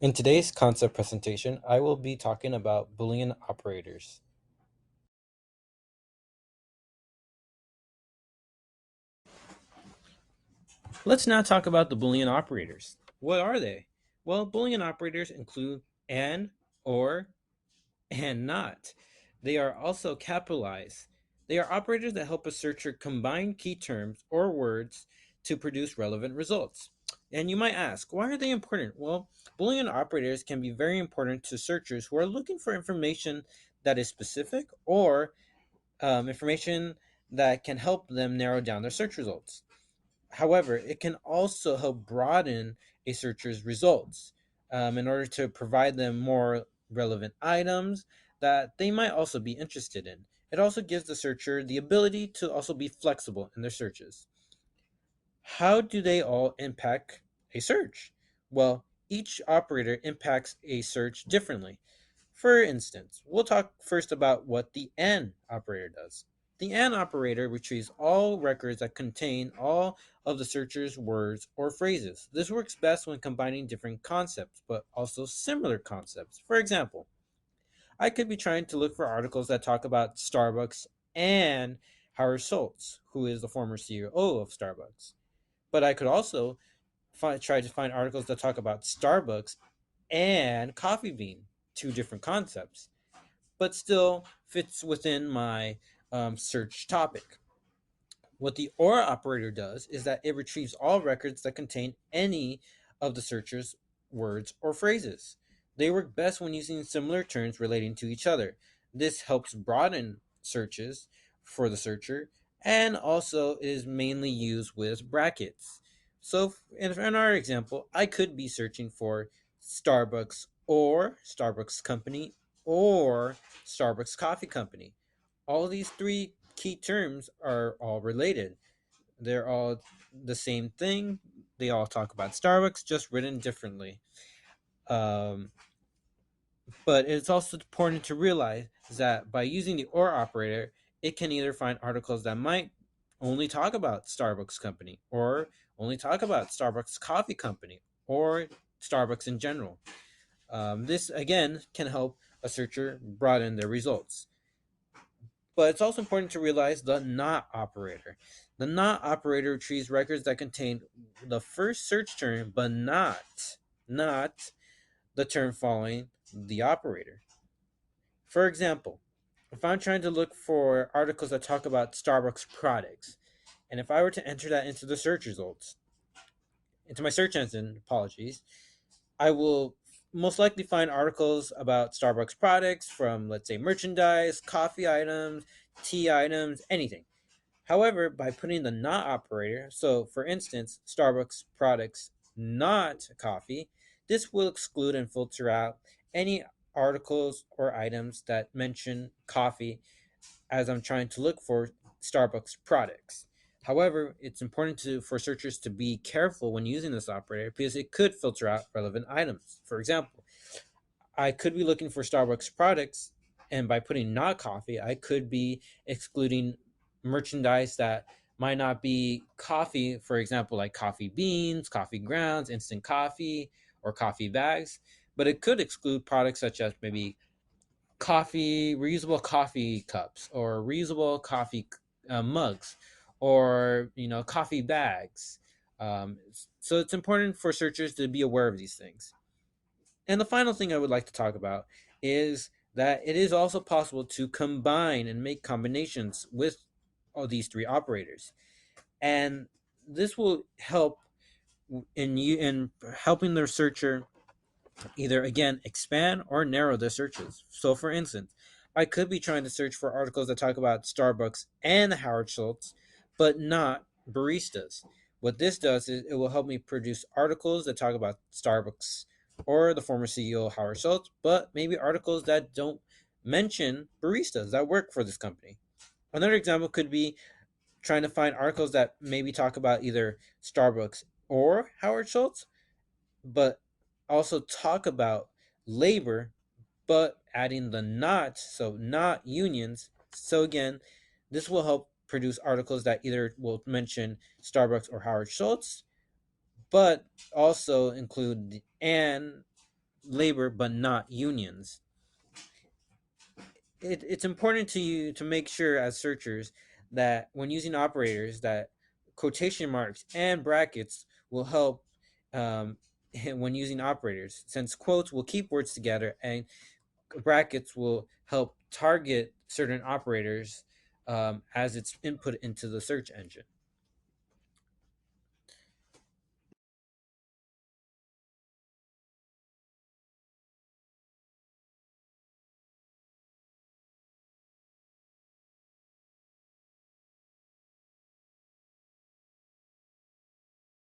In today's concept presentation, I will be talking about Boolean operators. Let's now talk about the Boolean operators. What are they? Well, Boolean operators include and, or, and not. They are also capitalized. They are operators that help a searcher combine key terms or words to produce relevant results. And you might ask, why are they important? Well, Boolean operators can be very important to searchers who are looking for information that is specific or information that can help them narrow down their search results. However, it can also help broaden a searcher's results in order to provide them more relevant items that they might also be interested in. It also gives the searcher the ability to also be flexible in their searches. How do they all impact a search? Well, each operator impacts a search differently. For instance, we'll talk first about what the AND operator does. The AND operator retrieves all records that contain all of the searcher's words or phrases. This works best when combining different concepts, but also similar concepts. For example, I could be trying to look for articles that talk about Starbucks and Howard Schultz, who is the former CEO of Starbucks. But I could also try to find articles that talk about Starbucks and Coffee Bean, two different concepts, but still fits within my search topic. What the OR operator does is that it retrieves all records that contain any of the searcher's words or phrases. They work best when using similar terms relating to each other. This helps broaden searches for the searcher and also is mainly used with brackets. So, in our example, I could be searching for Starbucks or Starbucks Company or Starbucks Coffee Company. All these three key terms are all related. They're all the same thing. They all talk about Starbucks, just written differently. Um, but it's also important to realize that by using the or operator, it can either find articles that might only talk about Starbucks Company or only talk about Starbucks Coffee Company or Starbucks in general. This again can help a searcher broaden their results. But it's also important to realize the not operator. The not operator retrieves records that contain the first search term, but not the term following the operator. For example, if I'm trying to look for articles that talk about Starbucks products, and if I were to enter that into the search results, into my search engine, apologies, I will most likely find articles about Starbucks products from, let's say, merchandise, coffee items, tea items, anything. However, by putting the not operator, so for instance, Starbucks products not coffee, this will exclude and filter out any articles or items that mention coffee as I'm trying to look for Starbucks products. However, it's important for searchers to be careful when using this operator because it could filter out relevant items. For example, I could be looking for Starbucks products, and by putting not coffee, I could be excluding merchandise that might not be coffee, for example, like coffee beans, coffee grounds, instant coffee, or coffee bags. But it could exclude products such as maybe reusable coffee cups, or reusable coffee mugs, or coffee bags. So it's important for searchers to be aware of these things. And the final thing I would like to talk about is that it is also possible to combine and make combinations with all these three operators. And this will help in helping the researcher either again expand or narrow their searches. So for instance, I could be trying to search for articles that talk about Starbucks and Howard Schultz, but not baristas. What this does is it will help me produce articles that talk about Starbucks or the former CEO Howard Schultz, but maybe articles that don't mention baristas that work for this company. Another example could be trying to find articles that maybe talk about either Starbucks or Howard Schultz, but also talk about labor, but adding the not, so not unions. So again, this will help produce articles that either will mention Starbucks or Howard Schultz, but also include the and labor but not unions. It's important to you to make sure as searchers that when using operators that quotation marks and brackets will help um, when using operators, since quotes will keep words together and brackets will help target certain operators as it's input into the search engine.